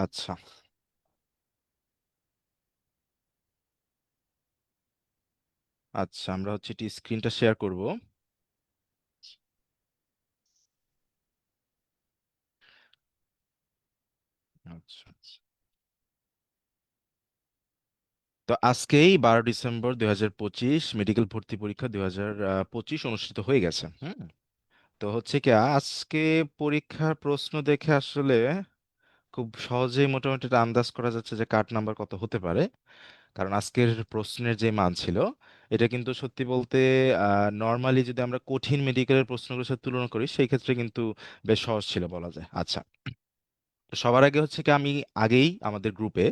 আচ্ছা। আচ্ছা, আমরা হচ্ছে এটি স্ক্রিনটা শেয়ার করব। আচ্ছা। তো আজকেই 12 ডিসেম্বর 2025 মেডিকেল ভর্তি পরীক্ষা 2025 অনুষ্ঠিত হয়ে গেছে। হুম। তো হচ্ছে কি, আজকে পরীক্ষার প্রশ্ন দেখে আসলে খুব সহজেই মোটামুটি একটা আন্দাজ করা যাচ্ছে যে কাট নাম্বার কত হতে পারে। কারণ আজকের প্রশ্নের যে মান ছিল, এটা কিন্তু সত্যি বলতে নর্মালি যদি আমরা কঠিন মেডিকেলের প্রশ্নগুলোর সাথে তুলনা করি সেই ক্ষেত্রে কিন্তু বেশ সহজ ছিল বলা যায়। আচ্ছা, তো সবার আগে হচ্ছে কি, আমি আগেই আমাদের গ্রুপে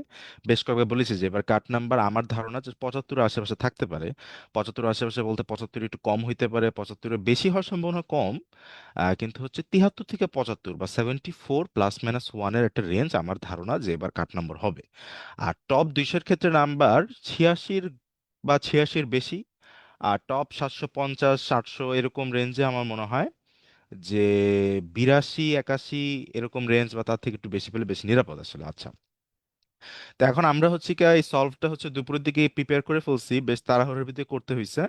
বেশ কয়েকবার বলেছি যে এবার কাট নাম্বার আমার ধারণা যে 75 আশেপাশে থাকতে পারে। 75 আশেপাশে বলতে 75 একটু কম হইতে পারে, 75 বেশি হওয়ার সম্ভাবনা কম। কিন্তু হচ্ছে 73 থেকে 75 বা 74 ± 1 এর একটা রেঞ্জ আমার ধারণা যে এবার কাট নাম্বার হবে। আর টপ 200-এর ক্ষেত্রে নাম্বার 86 বা 86-এর বেশি। আর টপ 750 700 এরকম রেঞ্জে আমার মনে হয় যে 82 81 এরকম রেঞ্জ বা তার থেকে একটু বেশি পেলে বেশি নিরাপদ আসলে। আচ্ছা, তো এখন আমরা হচ্ছে কি এই সলভটা হচ্ছে দুপুরের দিকে প্রিপেয়ার করে ফেলছি, বেশ তাড়াহুড়োর ভিতরে করতে হয়েছে।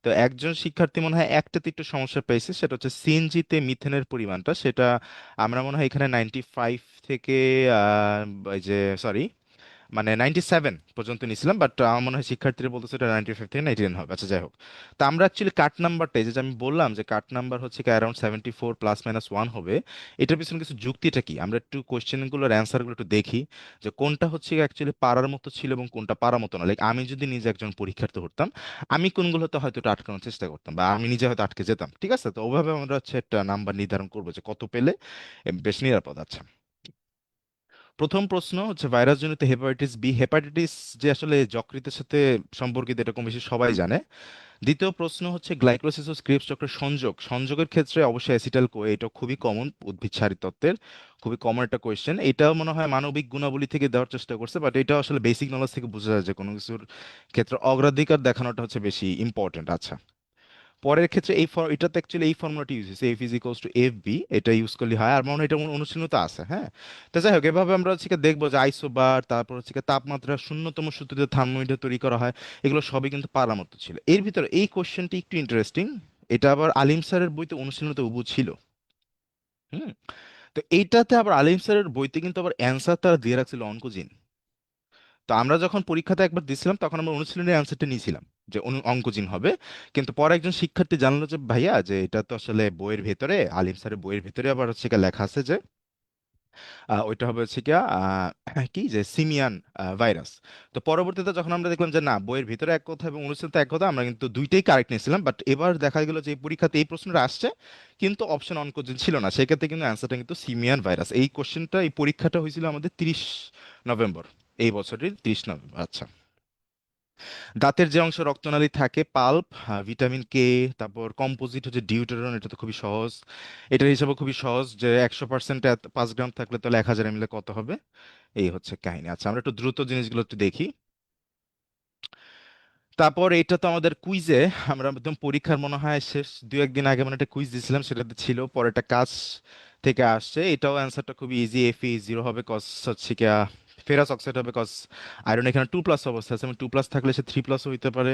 তো একজন শিক্ষার্থী মনে হয় একটাতে একটু সমস্যা পেয়েছে, সেটা হচ্ছে সিএনজিতে মিথেনের পরিমাণটা, সেটা আমরা মনে হয় এখানে 95 থেকে এই যে সরি মানে 97 পর্যন্ত নিয়েছিলাম, বাট আমার মনে হয় শিক্ষার্থীরা বলতেছে এটা 95 থেকে 99 হবে। আচ্ছা, যাই হোক। তো আমরা অ্যাকচুয়ালি কাট নাম্বারটা, এই যে আমি বললাম যে কাট নাম্বার হচ্ছে কি অ্যারাউন্ড 74 ± 1 হবে, এটার পিছনে কিছু যুক্তিটা কি, আমরা একটু কোয়েশ্চেনগুলোর অ্যান্সারগুলো একটু দেখি যে কোনটা হচ্ছে অ্যাকচুয়ালি পারার মতো ছিল এবং কোনটা পারার মতো না। লাইক আমি যদি নিজে একজন পরীক্ষার্থী হতাম, আমি কোনগুলোতে হয়তো একটু আটকানোর চেষ্টা করতাম বা আমি নিজে হয়তো আটকে যেতাম। ঠিক আছে, তো ওভাবে আমরা হচ্ছে একটা নাম্বার নির্ধারণ করবো যে কত পেলে বেশ নিরাপদ। আচ্ছা, প্রথম প্রশ্ন হচ্ছে ভাইরাসজনিত হেপাটাইটিস বি। হেপাটাইটিস যে আসলে যকৃতের সাথে সম্পর্কিত এটা কম বেশি সবাই জানে। দ্বিতীয় প্রশ্ন হচ্ছে গ্লাইকোলিসিস ও ক্রিবস চক্রের সংযোগের ক্ষেত্রে অবশ্যই অ্যাসিটাইল কোয়ে, এটা খুবই কমন উদ্ভিদ সারী তত্ত্বের, খুবই কমন একটা কোয়েশ্চেন। এটাও মনে হয় মানবিক গুণাবলী থেকে দেওয়ার চেষ্টা করছে, বাট এটা আসলে বেসিক নলেজ থেকে বোঝা যায় যে কোনো কিছুর ক্ষেত্রে অগ্রাধিকার দেখানোটা হচ্ছে বেশি ইম্পর্টেন্ট। আচ্ছা, পরের ক্ষেত্রে এটাতে অ্যাকচুয়ালি এই ফর্মুলাটি ইউজ হয়েছে, F is equals to F B, এটা ইউজ করলে হয়। আর মনে হয় এটা অনুশীলনতা আছে, হ্যাঁ। তো যাই হোক, এভাবে আমরা হচ্ছে কি দেখবো যে আইসোবার, তারপর হচ্ছে কি তাপমাত্রা শূন্যতম সূত্রে থার্মোমিটার তৈরি করা হয়, এগুলো সবই কিন্তু পারার মতো ছিল। এর ভিতরে এই কোশ্চেনটি একটু ইন্টারেস্টিং, এটা আবার আলিম স্যারের বইতে অনুশীলনতা উবু ছিল। হুম। তো এইটাতে আবার আলিম স্যারের বইতে কিন্তু আবার অ্যান্সার তারা দিয়ে রাখছিল অঙ্কোজিন। তো আমরা যখন পরীক্ষাতে একবার দিছিলাম তখন আমরা অনুশীলনের অ্যান্সারটা নিয়েছিলাম যে অঙ্কোজিন হবে। কিন্তু পরে একজন শিক্ষার্থী জানলো যে ভাইয়া যে এটা তো আসলে বইয়ের ভেতরে, আলিম স্যারের বইয়ের ভেতরে আবার হচ্ছে গিয়ে লেখা আছে যে ওইটা হবে হচ্ছে গিয়া কি যে সিমিয়ান ভাইরাস। তো পরবর্তীতে যখন আমরা দেখলাম যে না, বইয়ের ভিতরে এক কথা এবং অনুশীলনতে এক কথা, আমরা কিন্তু দুইটাই কারেক্ট নিয়েছিলাম, বাট এবার দেখা গেল যে এই পরীক্ষাতে এই প্রশ্নটা আসছে কিন্তু অপশন অঙ্কোজিন ছিল না, সেক্ষেত্রে কিন্তু অ্যান্সারটা কিন্তু সিমিয়ান ভাইরাস। এই কোশ্চেনটা, এই পরীক্ষাটা হয়েছিল আমাদের 30 নভেম্বর, এই বছরের 30 নভেম্বর। আচ্ছা, দাঁতের যে অংশ রক্তনালী থাকে, পাল্প, ভিটামিন কে, তারপর কম্পোজিট হচ্ছে ডিউটেরন, এটা তো খুবই সহজ। এটার হিসাবে খুবই সহজ যে 100% 5 গ্রাম থাকলে তাহলে 1000 ml কত হবে, এই হচ্ছে কাহিনী। আচ্ছা, আমরা একটু দ্রুত জিনিসগুলো একটু দেখি। তারপর এটা তো আমাদের কুইজে, আমরা একদম পরীক্ষার মনে হয় শেষ 2 1 দিন আগে মানে একটা কুইজ দিছিলাম, সেটাতে ছিল পরে একটা কাজ থেকে আসছে। এটাও অ্যান্সারটা খুবই ইজি, Fe0 হবে, কজ হচ্ছে কি ফেরাস অক্সাইড হবে, কজ আয়রন এখানে 2+ অবস্থা আছে, মানে 2+ থাকলে সে 3+ হইতে পারে।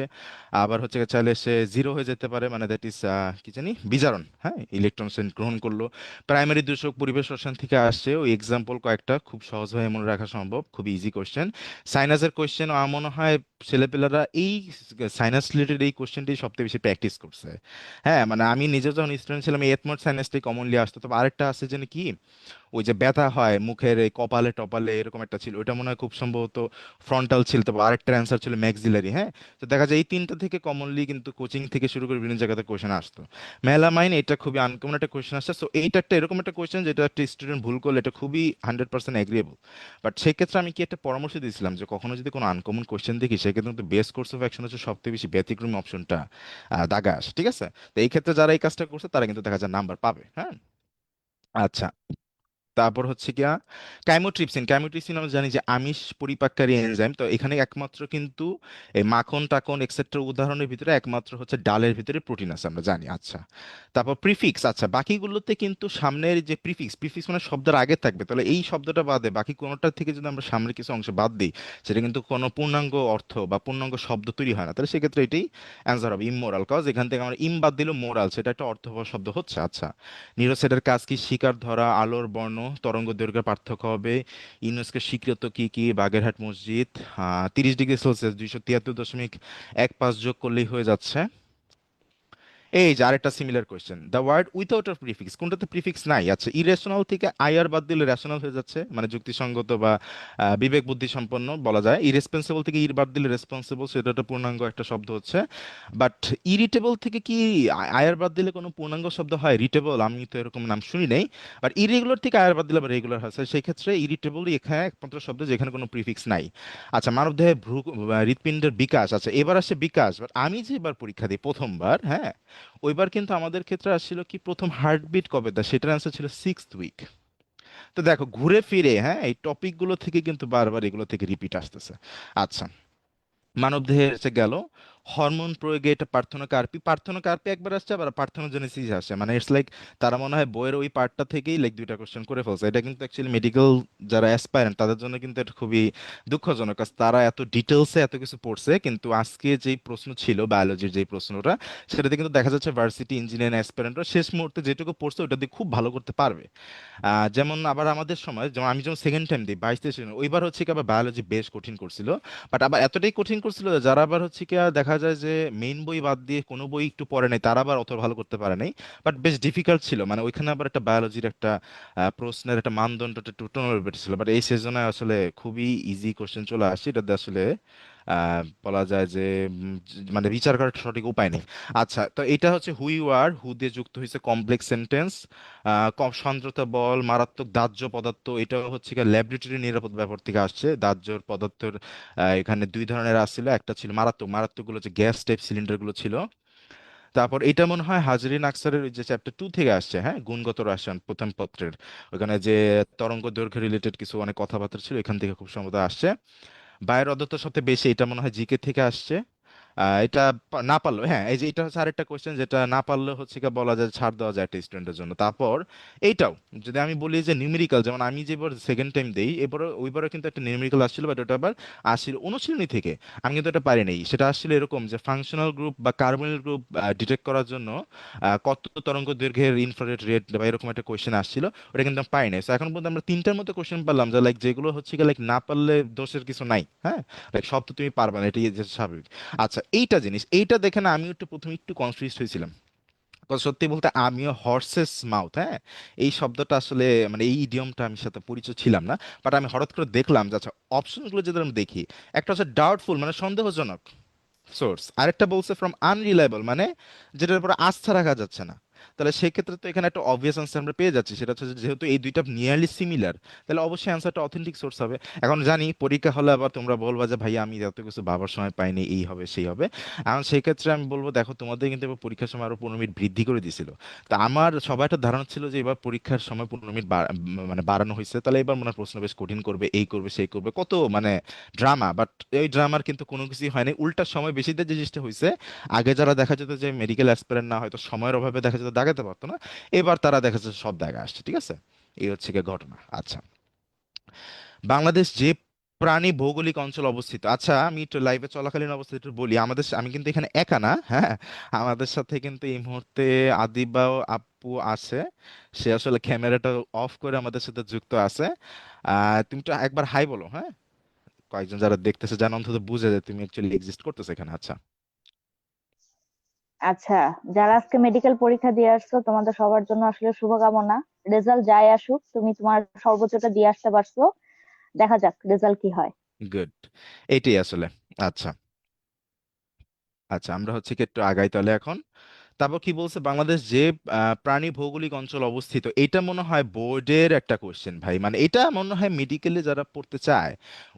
আবার হচ্ছে গিয়ে চাইলে সে 0 হয়ে যেতে পারে, মানে দ্যাট ইজ কি জানি বিজারণ, হ্যাঁ, ইলেকট্রন সে গ্রহণ করলো। প্রাইমারি দূষক পরিবেশ রসায়ন থেকে আসছে, ওই এক্সাম্পল কয়েকটা খুব সহজভাবে মনে রাখা সম্ভব, খুবই ইজি কোশ্চেন। সাইনাসের কোশ্চেন আমার মনে হয় ছেলেপেলেরা এই সাইনাস রিলেটেড এই কোশ্চেনটি সবথেকে বেশি প্র্যাকটিস করছে। হ্যাঁ, মানে আমি নিজে যখন স্টুডেন্ট ছিলাম এই একমত সাইনাসটাই কমনলি আসতো। তবে আরেকটা আছে যেন কি, ওই যে ব্যথা হয় মুখের এই কপালে টপালে, এরকম একটা ছিল, ওইটা মনে হয় খুব সম্ভবত ফ্রন্টাল ছিল। তবে আরেকটা অ্যান্সার ছিল ম্যাক্সিলারি। হ্যাঁ, তো দেখা যায় এই তিনটা থেকে কমনলি কিন্তু কোচিং থেকে শুরু করে বিভিন্ন জায়গাতে কোশ্চেন আসতো। মেলামাইন, এটা খুবই আনকমন একটা কোশ্চেন আসছে। সো এইটা একটা এরকম একটা কোশ্চেন যেটা একটা স্টুডেন্ট ভুল করলে এটা খুবই 100% এগ্রিয়েবল। বাট সেক্ষেত্রে আমি কি একটা পরামর্শ দিয়েছিলাম যে কখনো যদি কোনো আনকমন কোশ্চেন দেখি, সেক্ষেত্রে কিন্তু বেস্ট কোর্স অফ অ্যাকশন হচ্ছে সবথেকে বেশি ব্যতিক্রমী অপশনটা দাগা আসে। ঠিক আছে, তো এই ক্ষেত্রে যারা এই কাজটা করছে তারা কিন্তু দেখা যায় নাম্বার পাবে। হ্যাঁ। আচ্ছা, তারপর হচ্ছে গিয়া কাইমোট্রিপসিন আমরা জানি যে আমিষ পরিপাককারী এনজাইম। তো এখানে একমাত্র কিন্তু এই মাখন টাখন এক্সেট্রা উদাহরণের ভিতরে একমাত্র হচ্ছে ডালের ভিতরে প্রোটিন আছে আমরা জানি। আচ্ছা, তারপর প্রিফিক্স, আচ্ছা বাকিগুলোতে কিন্তু সামনের যে প্রিফিক্স, প্রিফিক্স মানে শব্দের আগে থাকবে, তাহলে এই শব্দটা বাদে বাকি কোনোটা থেকে যদি আমরা সামনের কিছু অংশ বাদ দিই, সেটা কিন্তু কোনো পূর্ণাঙ্গ অর্থ বা পূর্ণাঙ্গ শব্দ তৈরি হয় না। তাহলে সেক্ষেত্রে এটাই অ্যান্সার হবে ইমোরাল, কজ এখান থেকে আমরা ইম বাদ দিলেও মোরাল, সেটা একটা অর্থবহ শব্দ হচ্ছে। আচ্ছা, নিউরোসেটের কাজ কি? শিকার ধরা, আলোর বর্ণ, তরঙ্গ দৈর্ঘ্যের পার্থক্য হবে। ইউনেস্কো স্বীকৃত কি কি? বাগেরহাট মসজিদ। 30 ডিগ্রি সেলসিয়াস 273.15 যোগ করলেই হয়ে যাচ্ছে। এই যে আরেকটা similar question, the word without a prefix, কোনটাতে প্রিফিক্স নাই? আচ্ছা, ইরেশনাল থেকে আইআর বাদ দিলে রেশনাল হয়ে যাচ্ছে, মানে যুক্তিসঙ্গত বা বিবেক বুদ্ধি সম্পন্ন বলা যায়। ইরেসপন্সিবল থেকে ইর বাদ দিলে রেসপন্সিবল, সেটা একটা পূর্ণাঙ্গ একটা শব্দ হচ্ছে। বাট ইরিটেবল থেকে কি আয়ার বাদ দিলে কোনো পূর্ণাঙ্গ শব্দ হয়? রিটেবল, আমি তো এরকম নাম শুনি নাই। বাট ইরেগুলার থেকে আয়ার বাদ দিলে আবার রেগুলার হয়, সেই ক্ষেত্রে ইরিটেবলই এখানে একমাত্র শব্দ যেখানে কোনো প্রিফিক্স নাই। আচ্ছা, মানবদেহে ভ্রু হৃৎপিণ্ডের বিকাশ, আচ্ছা এবার আসছে বিকাশ, বাট আমি যে এবার পরীক্ষা দিই প্রথমবার, হ্যাঁ, ওইবার কিন্তু আমাদের ক্ষেত্রে আসছিল কি প্রথম হার্টবিট কবে দেয়, সেটার অ্যান্সার ছিল 6th উইক। তো দেখো ঘুরে ফিরে, হ্যাঁ, এই টপিকগুলো থেকে কিন্তু বারবার এগুলো থেকে রিপিট আসতেছে। আচ্ছা, মানবদেহে এসে গেল হরমোন প্রয়োগে, এটা পার্থনোকার্পি, পার্থনোকার্পি একবার আসছে, আবার পার্থনোজেনেসিস আসে, মানে ইটস লাইক তারা মনে হয় বইয়ের ওই পার্টটা থেকেই লাইক দুইটা কোশ্চেন করে ফেলছে। এটা কিন্তু অ্যাকচুয়ালি মেডিকেল যারা অ্যাসপায়ারেন্ট তাদের জন্য কিন্তু এটা খুবই দুঃখজনক, কারণ তারা এত ডিটেলসে এত কিছু পড়ছে, কিন্তু আজকে যেই প্রশ্ন ছিল বায়োলজির যেই প্রশ্নটা, সেটাতে কিন্তু দেখা যাচ্ছে ভার্সিটি ইঞ্জিনিয়ারিং অ্যাসপায়ারেন্টরা শেষ মুহূর্তে যেটুকু পড়ছে ওটা দিয়ে খুব ভালো করতে পারবে। যেমন আবার আমাদের সময়, যেমন আমি যখন সেকেন্ড টাইম দিই 22-23, ওইবার হচ্ছে কি আবার বায়োলজি বেশ কঠিন করছিল। বাট আবার এতটাই কঠিন করছিল যে যারা আবার হচ্ছে কি দেখা যায় যে মেইন বই বাদ দিয়ে কোনো বই একটু পড়ে নাই, তারা আবার অত ভালো করতে পারে নাই। বাট বেশ ডিফিকাল্ট ছিল, মানে ওইখানে আবার একটা বায়োলজির একটা প্রশ্নের একটা মানদণ্ডটা একটু টোনার ছিল। বাট এই সিজনে আসলে খুবই ইজি কোশ্চেন চলে আসছে, এটাতে আসলে বলা যায় যে মানে বিচার করার সঠিক উপায় নেই। আচ্ছা, তো এটা হচ্ছে হু ইউ আর, হু দিয়ে যুক্ত হয়েছে কমপ্লেক্স সেন্টেন্স। কম সান্দ্রতা বল, মারাত্মক দাহ্য পদার্থ, এটা হচ্ছে ল্যাবরেটরি নিরাপদ ব্যবহার থেকে আসছে। দাহ্য পদার্থের এখানে দুই ধরনের আসছিল, একটা ছিল মারাত্মক, মারাত্মক হচ্ছে গ্যাস টাইপ সিলিন্ডার গুলো ছিল। তারপর এটা মনে হয় হাজরিন আক্সারের ওই যে চ্যাপ্টার 2 থেকে আসছে, হ্যাঁ, গুণগত রসায়ন প্রথম পত্রের, ওখানে যে তরঙ্গ দৈর্ঘ্য রিলেটেড কিছু অনেক কথাবার্তা ছিল, এখান থেকে খুব সম্ভবত আসছে। বায়ের অধ্যত্বের সাথে বেশি, এটা মনে হয় জিকে থেকে আসছে। এটা না পারলো, হ্যাঁ, এই যে এটা হচ্ছে আরেকটা কোয়েশ্চেন, যেটা না পারলে হচ্ছে কি বলা যায় ছাড় দেওয়া যায় একটা স্টুডেন্টের জন্য। তারপর এইটাও যদি আমি বলি যে নিউমেরিক্যাল, যেমন আমি যেবার সেকেন্ড টাইম দেই, এবারে ওইবারও কিন্তু একটা নিউমেরিক্যাল আসছিল, বাট ওটা আবার আসছিল অনুশীলনী থেকে। আমি কিন্তু এটা পারি নাই, সেটা আসছিল এরকম যে ফাংশনাল গ্রুপ বা কার্বনিল গ্রুপ ডিটেক্ট করার জন্য কত তরঙ্গ দৈর্ঘ্যের ইনফ্রারেড রেড বা এরকম একটা কোয়েশ্চেন আসছিল, ওটা কিন্তু আমি পাই নাই। So এখন পর্যন্ত আমরা তিনটার মতো কোয়েশ্চেন পারলাম, যে লাইক যেগুলো হচ্ছে লাইক না পারলে দোষের কিছু নাই, হ্যাঁ, লাইক সব তো তুমি পারবে না, এটাই যে স্বাভাবিক। আচ্ছা, এইটা জিনিস, এইটা দেখে না আমি একটু প্রথমে একটু কনফিউজ হয়েছিলাম। কারণ সত্যি বলতে আমিও হর্সেস মাউথ, হ্যাঁ, এই শব্দটা আসলে মানে এই ইডিয়মটা আমি সাথে পরিচয় ছিলাম না। বাট আমি হঠাৎ করে দেখলাম যে আচ্ছা, অপশনগুলো যদি আমি দেখি, একটা হচ্ছে ডাউটফুল মানে সন্দেহজনক সোর্স, আরেকটা বলছে ফ্রম আনরিলায়েবল মানে যেটার উপরে আস্থা রাখা যাচ্ছে না। তাহলে সেক্ষেত্রে তো এখানে একটা অবভিয়াস আনসার আমরা পেয়ে যাচ্ছি, সেটা হচ্ছে যে যেহেতু এই দুইটা নিয়ারলি সিমিলার, তাহলে অবশ্যই অ্যান্সারটা অথেন্টিক সোর্স হবে। এখন জানি পরীক্ষা হলে আবার তোমরা বলবা যে ভাই আমি এত কিছু ভাবার সময় পাইনি, এই হবে সেই হবে। এখন সেই ক্ষেত্রে আমি বলবো দেখো, তোমাদের কিন্তু এবার পরীক্ষার সময় আরো 15 মিনিট বৃদ্ধি করে দিছিল। তা আমার সবার একটা ধারণা ছিল যে এবার পরীক্ষার সময় 15 মিনিট মানে বাড়ানো হয়েছে, তাহলে এবার মনে হয় প্রশ্ন বেশ কঠিন করবে, এই করবে সেই করবে, কত মানে ড্রামা। বাট এই ড্রামার কিন্তু কোনো কিছুই হয়নি, উল্টা সময় বেশি দিয়ে যে জিনিসটা হয়েছে, আগে যারা দেখা যেত যে মেডিকেল অ্যাসপিরেন্ট না হয়তো সময়ের অভাবে দেখা যেত দাগাতে পারতো না, এবার তারা দেখা যাচ্ছে সব দাগা আসছে, ঠিক আছে। এই হচ্ছে গিয়ে ঘটনা। আচ্ছা, বাংলাদেশ যে প্রাণী ভৌগোলিক অঞ্চল অবস্থিত, আচ্ছা আমি একটু লাইভে চলাকালীন অবস্থা একটু বলি, আমাদের আমি কিন্তু এখানে একা না, হ্যাঁ, আমাদের সাথে কিন্তু এই মুহূর্তে আদিবাও আপু আছে। সে আসলে ক্যামেরাটা অফ করে আমাদের সাথে যুক্ত আছে। তুমি তো একবার হাই বলো, হ্যাঁ, কয়েকজন যারা দেখতেছে যেন অন্তত বুঝে যে তুমি অ্যাকচুয়ালি এক্সিস্ট করতেছে এখানে। আচ্ছা, আচ্ছা, যারা আজকে মেডিকেল পরীক্ষা দিয়ে আসছো তোমাদের সবার জন্য আসলে শুভকামনা। রেজাল্ট যাই আসুক, তুমি তোমার সর্বোচ্চটা দিয়ে আসতে পারছো। দেখা যাক রেজাল্ট কি হয়। গুড, এইটাই আসলে। আচ্ছা, আচ্ছা আমরা হচ্ছে কি একটু আগাই তাহলে এখন। তারপর কি বলছে, বাংলাদেশ যে প্রাণী ভৌগোলিক অঞ্চল অবস্থিত, এটা মনে হয় বোর্ডের একটা কোশ্চেন ভাই, মানে এটা মনে হয় মেডিকেলে যারা পড়তে চায়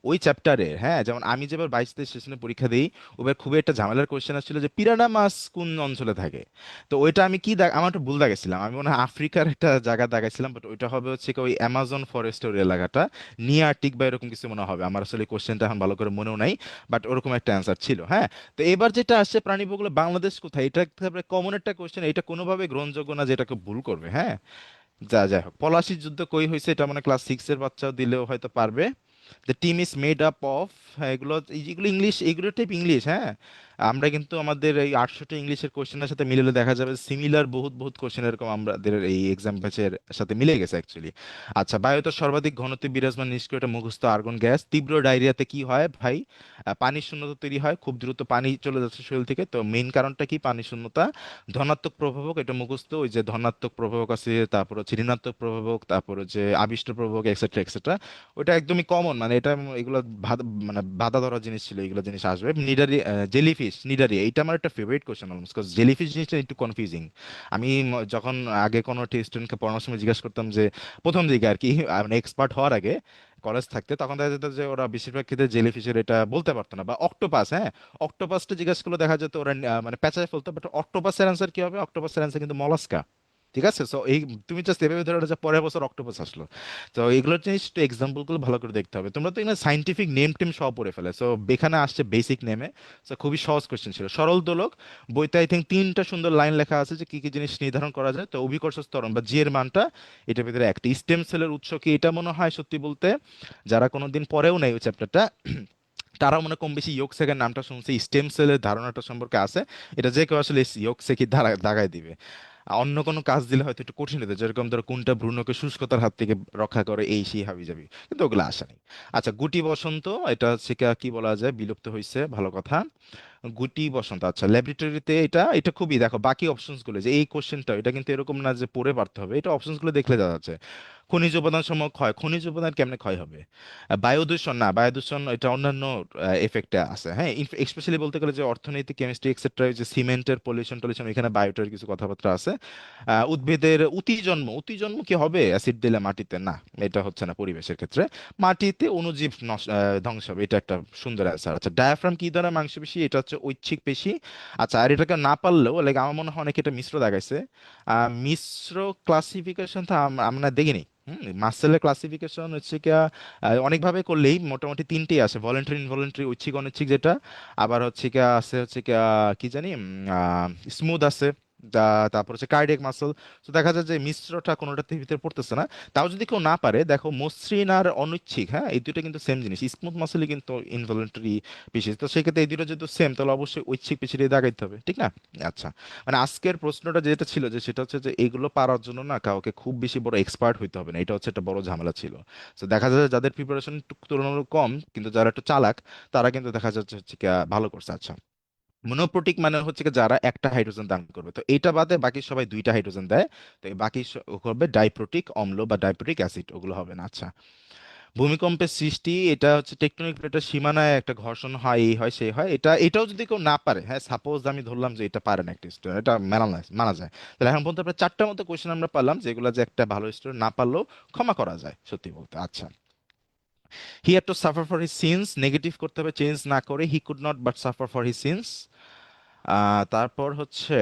ওই চ্যাপ্টারে, হ্যাঁ, যেমন আমি যেবার 22-23 সেশনে পরীক্ষা দিই, ওবার খুবই একটা ঝামেলার কোয়েশ্চেন আসছিল যে পিরানা মাছ কোন অঞ্চলে থাকে। তো ওইটা আমি কি আমার একটা ভুল দাগেছিলাম, আমি মনে হয় আফ্রিকার একটা জায়গা দাগাইছিলাম, বাট ওইটা হবে হচ্ছে কি ওই অ্যামাজন ফরেস্টের ওই এলাকাটা, নিয়ার্কটিক বা এরকম কিছু মনে হবে, আমার আসলে কোয়েশ্চেনটা এখন ভালো করে মনেও নাই, বাট ওরকম একটা অ্যান্সার ছিল। হ্যাঁ, তো এবার যেটা আসছে প্রাণীবগুলো বাংলাদেশ কোথায়, এটা কমন একটা কোয়েশ্চেন, এটা কোনোভাবে গ্রহণযোগ্য না যেটাকে ভুল করবে। হ্যাঁ, যাই হোক, পলাশির যুদ্ধ কই হয়েছে এটা মানে ক্লাস 6-এর বাচ্চাও দিলেও হয়তো পারবে। The team is made up of, হ্যাঁ, এগুলো এগুলো ইংলিশ, এগুলো টাইপ ইংলিশ। হ্যাঁ, আমরা কিন্তু আমাদের এই 800টা ইংলিশের কোশ্চেনের সাথে মিলালে দেখা যাবে সিমিলার বহুত বহুত কোশ্চেন এরকম আমাদের এই এক্সাম ব্যাচের সাথে মিলে গেছে অ্যাকচুয়ালি। আচ্ছা, বায়ুতে সর্বাধিক ঘনত্বে বিরাজমান নিষ্ক্রিয় এটা মুখস্থ আর্গন গ্যাস। তীব্র ডায়রিয়াতে কি হয় ভাই? পানির শূন্যতা তৈরি হয়, খুব দ্রুত পানি চলে যাচ্ছে শরীর থেকে। তো মেইন কারণটা কি? পানি শূন্যতা। ধনাত্মক প্রভাবক এটা মুখস্থ, ওই যে ধনাত্মক প্রভাবক আছে, তারপর হচ্ছে ঋণাত্মক প্রভাবক, তারপর হচ্ছে আবিষ্ট প্রভাবক, এক্সেট্রা এক্সেট্রা। ওটা একদমই কমন, মানে এটা এগুলো মানে বাধা ধরা জিনিস ছিল, এগুলো জিনিস আসবে। নিডারি, জেলিফিশ নিডারি, এইটা আমার একটা favourite question almost, cause jellyfish জিনিসটা একটু কনফিউজিং। আমি যখন আগে কোনো স্টুডেন্টকে পড়ানোর সময় জিজ্ঞাসা করতাম যে প্রথম দিকে আর কি, মানে এক্সপার্ট হওয়ার আগে কলেজ থাকতে, তখন দেখা যেত যে ওরা বেশিরভাগ ক্ষেত্রে জেলিফিশের এটা বলতে পারতো না, বা অক্টোপাস, হ্যাঁ, অক্টোপাসটা জিজ্ঞাসা করলে দেখা যেত ওরা মানে পেঁচায় ফেলতো, বাট অক্টোপাসের অ্যান্সার কি হবে? অক্টোপাসের অ্যান্সার কিন্তু মলাস্কা। ঠিক আছে, সো এই তুমি জাস্ট এভাবে ধরে রাখো যে পরের বছর অক্টোপাস আসলো। তো এগুলোর জিনিস একটু এক্সাম্পল গুলো ভালো করে দেখতে হবে। তোমরা তো এখানে সাইন্টিফিক নেম টেম সব পড়ে ফেলে, সো এখানে আসছে বেসিক নেমে। সো খুবই সহজ কোশ্চেন ছিল। সরল দোলক, বইতে আই থিঙ্ক 3টা সুন্দর লাইন লেখা আছে যে কি কি জিনিস নির্ধারণ করা যায়। তো অভিকর্ষ ত্বরণ বা জি এর মানটা এটার ভিতরে একটা। স্টেম সেলের উৎস কি? এটা মনে হয় সত্যি বলতে যারা কোনোদিন পড়েও নাই ওই চ্যাপ্টারটা, তারাও মনে কম বেশি ইয়োগ সেকের নামটা শুনছে, স্টেম সেলের ধারণাটা সম্পর্কে আছে। এটা যে কেউ আসলে ইয়োগ সেকি দাগায় দিবে। অন্য কোনো কাজ দিলে হয়তো একটু কঠিন হতো, যেরকম ধরো কোনটা ভ্রূণকে শুষ্কতার হাত থেকে রক্ষা করে, এই সেই হাবি যাবি, কিন্তু ওগুলো আসা নেই। আচ্ছা, গুটি বসন্ত, এটা হচ্ছে কি বলা যায়, বিলুপ্ত হয়েছে, ভালো কথা। গুটি বসন্ত, আচ্ছা, ল্যাবরেটরিতে এটা এটা খুবই, দেখো বাকি অপশনস গুলো যে এই কোশ্চেনটা, এটা কিন্তু এরকম না যে পড়ে পারতে হবে, এটা অপশনস গুলো দেখলে যাওয়া যাচ্ছে। খনিজ উপাদান সমূহ ক্ষয়, খনিজ উপাদান কেমনে ক্ষয় হবে? বায়ু দূষণ, না, বায়ু দূষণ এটা অন্যান্য এফেক্টে আছে। হ্যাঁ, স্পেশালি বলতে গেলে যে অর্থনীতি, কেমিস্ট্রি এক্সেট্রা, যে সিমেন্টের পলিউশন টলিউশন, এখানে বায়োটার কিছু কথাবার্তা আছে। উদ্ভিদের অতিজন্ম, অতিজন্ম কি হবে অ্যাসিড দিলে মাটিতে? না, এটা হচ্ছে না পরিবেশের ক্ষেত্রে। মাটিতে অণুজীব ধ্বংস হবে, এটা একটা সুন্দর অ্যান্সার। আচ্ছা, ডায়াফ্রাম কি ধরনের মাংসপেশি? এটা হচ্ছে ঐচ্ছিক পেশি। আচ্ছা, আর এটাকে না পারলেও লাইক আমার মনে হয় অনেকে এটা মিশ্র দেখাইছে। মিশ্র ক্লাসিফিকেশন তো আমরা দেখিনি। মাসেলের ক্লাসিফিকেশন হচ্ছে কি অনেকভাবে করলেই মোটামুটি 3টেই আসে, ভলেন্টারি, ইনভলেন্টারি, ঐচ্ছিক অনৈচ্ছিক যেটা। আবার হচ্ছে কি আছে, হচ্ছে কি কি জানি, স্মুথ আছে। তারপর হচ্ছে কার্ডিয়াক মাসল। তো দেখা যায় যে মিশ্রটা কোনোটাতে ভিতরে পড়তেছে না। তাও যদি কেউ না পারে, দেখো মসৃণ আর অনৈচ্ছিক, হ্যাঁ, এই দুটো কিন্তু সেম জিনিস, স্মুথ মাসেলই কিন্তু ইনভলেন্টারি পেশি। তো সেক্ষেত্রে এই দুটো যেহেতু সেম, তাহলে অবশ্যই ঐচ্ছিক পেশিটা দাগাইতে হবে, ঠিক না? আচ্ছা, মানে আজকের প্রশ্নটা যেটা ছিল যে সেটা হচ্ছে যে এগুলো পারার জন্য না কাউকে খুব বেশি বড় এক্সপার্ট হইতে হবে না, এটা হচ্ছে একটা বড় ঝামেলা ছিল। তো দেখা যায় যে যাদের প্রিপারেশন তুলনামূলক কম, কিন্তু যারা একটু চালাক, তারা কিন্তু দেখা যাচ্ছে হচ্ছে কি ভালো করছে। আচ্ছা, মনোপ্রোটিক মানে হচ্ছে কি যারা একটা হাইড্রোজেন দান করবে, তো এটা বাদে বাকি সবাই 2টা হাইড্রোজেন দেয়। তো এই বাকি করবে ডাইপ্রোটিক অম্ল বা ডাইপ্রোটিক অ্যাসিড, ওগুলো হবে না। আচ্ছা, ভূমিকম্পের সৃষ্টি, এটা হচ্ছে টেকটনিক প্লেটের সীমানায় একটা ঘর্ষণ হয়, এই হয় সেই হয়, এটাও যদি কেউ না পারে, হ্যাঁ, সাপোজ আমি ধরলাম যে এটা পারে না একটা স্টুডেন্ট, এটা মানা যায়, তাহলে এখন পর্যন্ত আমরা 4টার মতো কোশ্চেন আমরা পারলাম, যেগুলো যে একটা ভালো স্টুডেন্ট না পারলেও ক্ষমা করা যায় সত্যি বলতে। আচ্ছা, he had to suffer for his sins, negative করতে হবে চেঞ্জ না করে, he could not but suffer for his sins. তারপর হচ্ছে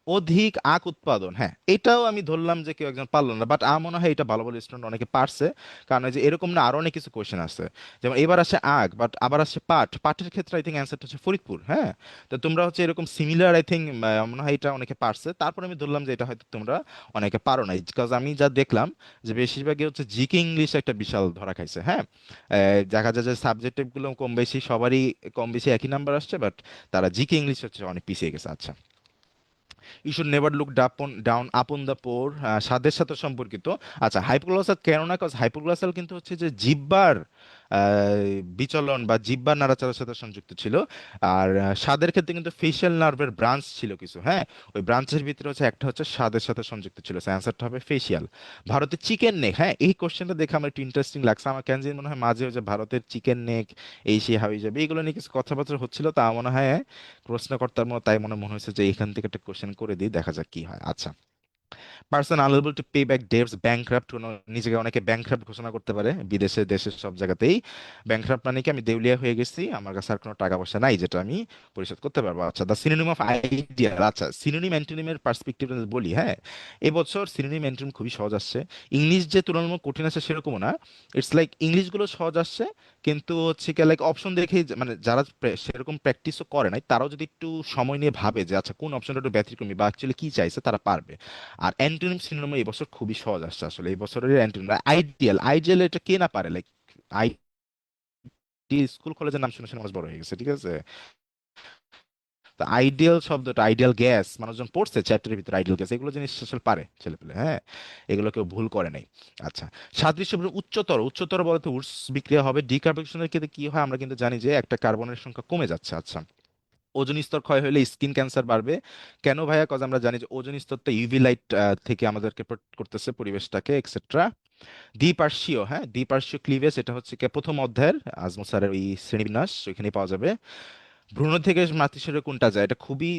অধিক আখ উৎপাদন, হ্যাঁ, এটাও আমি ধরলাম যে কেউ একজন পারলো না, বাট আমার মনে হয় এটা ভালো ভালো স্টুডেন্ট অনেকে পারছে। কারণ এই যে এরকম না আরো অনেক কিছু কোয়েশ্চেন আছে, যেমন এবার আসে আখ, বাট আবার আসে পাটের ক্ষেত্রে আই থিঙ্ক অ্যান্সারটা হচ্ছে ফরিদপুর। হ্যাঁ, তো তোমরা হচ্ছে এরকম সিমিলার আই থিঙ্ক মনে হয় এটা অনেকে পারছে, তারপর আমি ধরলাম যে এটা হয়তো তোমরা অনেকে পারো নাই, বিকজ আমি যা দেখলাম যে বেশিরভাগই হচ্ছে জিকে ইংলিশ একটা বিশাল ধরা খাইছে। হ্যাঁ, দেখা যায় যে সাবজেক্টিভ গুলো কম বেশি সবারই কম বেশি একই নাম্বার আসছে, বাট তারা জিকে ইংলিশ হচ্ছে অনেক পিছিয়ে গেছে। আচ্ছা, you should never look down upon the poor, স্বাদের সাথে সম্পর্কিত। আচ্ছা, হাইপোগ্লসাল কেন না, কজ হাইপোগ্লসাল কিন্তু হচ্ছে যে জিহ্বার বিচলন বা জিহ্বার নাড়াচাড়ার সাথে সংযুক্ত ছিল। আর স্বাদের ক্ষেত্রে কিন্তু ফেশিয়াল নার্ভের ব্রাঞ্চ ছিল কিছু। হ্যাঁ, ওই ব্রাঞ্চের ভিতরে হচ্ছে একটা হচ্ছে স্বাদের সাথে সংযুক্ত ছিল, অ্যান্সারটা হবে ফেশিয়াল। ভারতে চিকেন নেক, হ্যাঁ, এই কোশ্চেনটা দেখে আমার একটু ইন্টারেস্টিং লাগছে, আমার কেন জানি মনে হয় মাঝে যে ভারতের চিকেন নেক এই সেই হাবি যাবে এগুলো নিয়ে কিছু কথাবার্তা হচ্ছিল, তা মনে হয় প্রশ্নকর্তার মতো, তাই মনে মনে হয়েছে যে এখান থেকে একটা কোশ্চেন করে দিই, দেখা যাক কি হয়। আচ্ছা, person unable to pay back debts, bankrupt, নিজেকে অনেকে ব্যাংক্রাপ্ট ঘোষণা করতে পারে, বিদেশে দেশের সব জায়গাতেই। ব্যাংক্রাপ্ট মানে কি, আমি দেউলিয়া হয়ে গেছি, আমার কাছে আর কোনো টাকা পয়সা নাই যেটা আমি পরিশোধ করতে পারবো। আচ্ছা, দ্য সিনোনিম অফ আইডিয়াল। আচ্ছা, সিনোনিম অ্যান্টোনিমের পার্সপেক্টিভ বলি, হ্যাঁ। এবছর সিনোনিম অ্যান্টোনিম খুবই সহজ আসছে। ইংলিশ যে তুলনামূলক কঠিন আছে সেরকমও না। ইটস লাইক ইংলিশগুলো সহজ আসছে, কিন্তু হচ্ছে কি লাইক অপশন দেখেই মানে যারা সেরকম প্র্যাকটিসও করে নাই তারাও যদি একটু সময় নিয়ে ভাবে যে আচ্ছা কোন অপশনটা একটু ব্যতিক্রমী বা অ্যাকচুয়ালি কি চাইছে, তারা পারবে। আর অ্যান্টোনিম সিনোনিম এই বছর খুবই সহজ আসছে আসলে, এই বছরের অ্যান্টোনিম আইডিয়াল। আইডিয়াল এটা কে না পারে, লাইক আইডিয়াল স্কুল কলেজের নাম শুনে শুনে মানুষ বড় হয়ে গেছে, ঠিক আছে। তো আইডিয়াল শব্দটা, আইডিয়াল গ্যাস মানুষজন পড়ছে চ্যাপ্টারের ভিতরে, আইডিয়াল গ্যাস এগুলো জিনিস আসলে পারে ছেলেপেলে, হ্যাঁ। এগুলো কেউ ভুল করে নাই। আচ্ছা, সাদৃশ্য বলতে উচ্চতর, উচ্চতর বলতে উৎস বিক্রিয়া হবে। ডিকার্বনেশনের ক্ষেত্রে কি হয় আমরা কিন্তু জানি যে একটা কার্বনের সংখ্যা কমে যাচ্ছে। আচ্ছা, ওজোন স্তর ক্ষয় হলে স্কিন ক্যান্সার বাড়বে। কেন ভাইয়া? কজ আমরা জানি যে ওজোন স্তরটা ইউভি লাইট থেকে আমাদেরকে প্রোটেক্ট করতেছে, পরিবেশটাকে, এক্সেট্রা। দ্বিপার্শ্বীয়, হ্যাঁ, দ্বিপার্শ্বীয় ক্লিভেজ, এটা হচ্ছে কি প্রথম অধ্যায়ের আজমল স্যারের ওই শ্রেণীবিন্যাস, ওইখানে পাওয়া যাবে। ভ্রূণ থেকে মাতৃশরীরে কোনটা যায়, এটা খুবই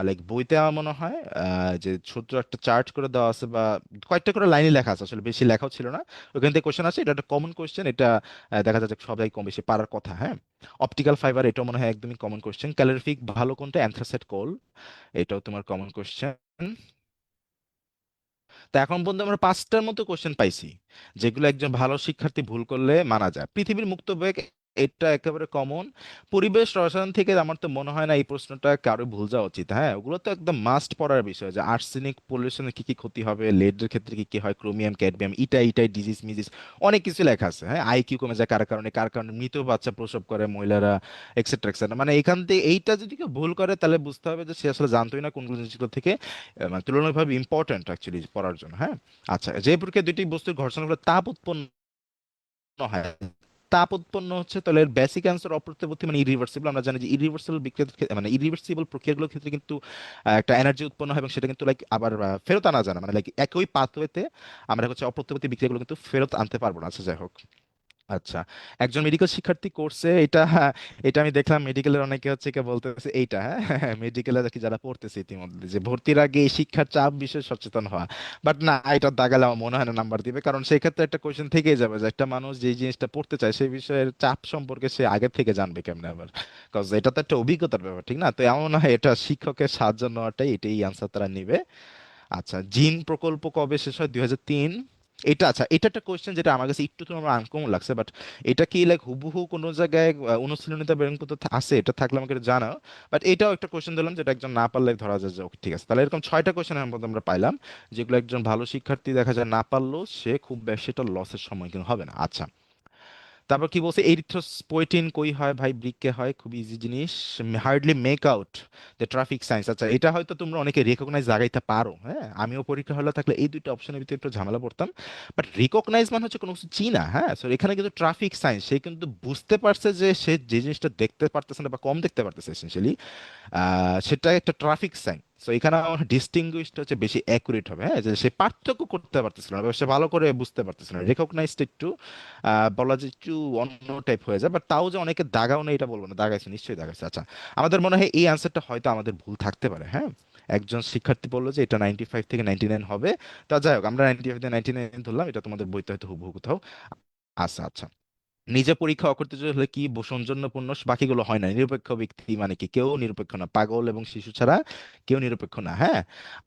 লাইক বইতে আমার মনে হয় যে ছোট্ট একটা চার্ট করে দেওয়া আছে, বা কয়েকটা করে লাইনে লেখা আছে, আসলে বেশি লেখাও ছিল না। ওখান থেকে কোশ্চেন আছে, এটা একটা কমন কোশ্চেন, এটা দেখা যাচ্ছে সবাই কম বেশি পারার কথা, হ্যাঁ। অপটিক্যাল ফাইবার, এটাও মনে হয় একদমই কমন কোশ্চেন। ক্যালোরিফিক ভালো কোনটা? অ্যান্থ্রাসাইট কোল, এটাও তোমার কমন কোশ্চেন। তা এখন পর্যন্ত আমরা পাঁচটার মতো কোশ্চেন পাইছি, যেগুলো একজন ভালো শিক্ষার্থী ভুল করলে মানা যায়। পৃথিবীর মুক্ত বেগ, এটা একেবারে কমন। পরিবেশ রসায়ন থেকে আমার তো মনে হয় না এই প্রশ্নটা কারো ভুল যাওয়া উচিত, হ্যাঁ। ওগুলো তো একদম মাস্ট পড়ার বিষয়, যে আর্সেনিক পলিউশনে কি কি ক্ষতি হবে, লেডের ক্ষেত্রে কি কি হয়, ক্রোমিয়াম ক্যাডমিয়াম, ইটা ইটাই ডিজিজ মিজিজ, অনেক কিছু লেখা আছে, হ্যাঁ। আইকিউ কমে যায় কার কারণে, কার কারণে মৃত বাচ্চা প্রসব করে মহিলারা, এক্সেট্রা এক্সেট্রা। মানে এখান থেকে এইটা যদি কেউ ভুল করে তাহলে বুঝতে হবে যে সে আসলে জানতোই না কোনগুলো জিনিসগুলো থেকে মানে তুলনামূলকভাবে ইম্পর্টেন্ট অ্যাকচুয়ালি পড়ার জন্য, হ্যাঁ। আচ্ছা, যে প্রক্রিয়া দুটি বস্তুর ঘর্ষণ ফলে তাপ উৎপন্ন হয়, তাপ উৎপন্ন হচ্ছে, তাহলে এর বেসিক অ্যান্সার অপ্রতিবর্তী মানে ইরিভার্সিবল। আমরা জানি যে ইরিভার্সিবল বিক্রিয়া মানে ইরিভার্সিবল প্রক্রিয়াগুলোর ক্ষেত্রে কিন্তু একটা এনার্জি উৎপন্ন হয়, এবং সেটা কিন্তু লাইক আবার ফেরত আনা যায় না, মানে লাইক একই পাথওয়েতে আমরা হচ্ছে অপ্রতিবর্তী বিক্রিয়াগুলো কিন্তু ফেরত আনতে পারবো না। আচ্ছা, যাই হোক। আচ্ছা, একজন মেডিকেল শিক্ষার্থী করছে এটা, হ্যাঁ, এটা আমি দেখলাম মেডিকেলের অনেকে হচ্ছে কি বলতেছে এইটা, হ্যাঁ, মেডিকেলে কি যারা পড়তেছে ইতিমধ্যে, যে ভর্তির আগে এই শিক্ষার চাপ বিষয়ে সচেতন হওয়া। বাট না, এটা দাগালে আমার মনে হয় না নাম্বার দিবে, কারণ সেই ক্ষেত্রে একটা কোয়েশ্চেন থেকেই যাবে যে একটা মানুষ যে জিনিসটা পড়তে চায় সেই বিষয়ের চাপ সম্পর্কে সে আগে থেকে জানবে কেমনে আবার, কজ এটা তো একটা অভিজ্ঞতার ব্যাপার, ঠিক না? তো এমন মনে হয় এটা শিক্ষকের সাহায্য নেওয়াটাই, এটাই আনসার তারা নিবে। আচ্ছা, জিন প্রকল্প কবে শেষ হয়? 2003। এটা, আচ্ছা, এটা একটা কোয়েশ্চেন যেটা আমার কাছে একটু তোমার আনকমন লাগছে, বাট এটা কি লাইক হুবহু কোনো জায়গায় অনুশীলনীতে বেরোন আছে? এটা থাকলে আমাকে একটু জানাও। বাট এটাও একটা কোয়েশ্চেন দিলাম যেটা একজন না পারলে ধরা যায় যে ওকে ঠিক আছে, তাহলে এরকম ছয়টা কোয়েশ্চেন আমরা পাইলাম, যেগুলো একজন ভালো শিক্ষার্থী দেখা যায় না পারলেও সে খুব বেশি এটা লসের সম্মুখীন হবে না। আচ্ছা, তারপর কি বলছে, এরিথ্রোস্পয়েটিন কই হয় ভাই? বৃক্কে হয়, খুব ইজি জিনিস। Hardly make out the traffic science. আচ্ছা, এটা হয়তো তোমরা অনেকে রেকগনাইজ লাগাইতে পারো, হ্যাঁ। আমিও পরীক্ষা হলে থাকলে এই দুইটা অপশনের ভিতরে একটু ঝামেলা পড়তাম। বাট রিকগনাইজ মানে হচ্ছে কোনো কিছু চিনা, হ্যাঁ। সো এখানে কিন্তু ট্রাফিক সাইন্স, সে কিন্তু বুঝতে পারছে যে সে যে জিনিসটা দেখতে পারতেছে না বা কম দেখতে পারতেছে এসেনশিয়ালি, সেটা একটা ট্রাফিক সাইন। সো এখানে আমার ডিস্টিংগুইশটা হচ্ছে বেশি অ্যাকুরেট হবে, হ্যাঁ, যে সে পার্থক্য করতে পারতেছিল না বা সে ভালো করে বুঝতে পারতেছিল না। রেকগনাইজড একটু বলা যায় একটু অন্য টাইপ হয়ে যায়, বাট তাও যে অনেকে দাগাও না এটা বলবো না, দাগাইছে, নিশ্চয়ই দাগাইছে। আচ্ছা, আমাদের মনে হয় এই অ্যান্সারটা হয়তো আমাদের ভুল থাকতে পারে, হ্যাঁ। একজন শিক্ষার্থী বললো যে এটা 95 থেকে 99 হবে। তা যাই হোক, আমরা 95 থেকে 99 ধরলাম, এটা তোমাদের বইতে হয়তো হুবহু কোথাও। আচ্ছা, আচ্ছা। নিজে পরীক্ষা অকৃতকার্য হলে কি সৌজন্যপূর্ণ, বাকিগুলো হয় না। নিরপেক্ষ ব্যক্তি মানে কি? কেউ নিরপেক্ষ না, পাগল এবং শিশু ছাড়া কেউ নিরপেক্ষ না, হ্যাঁ।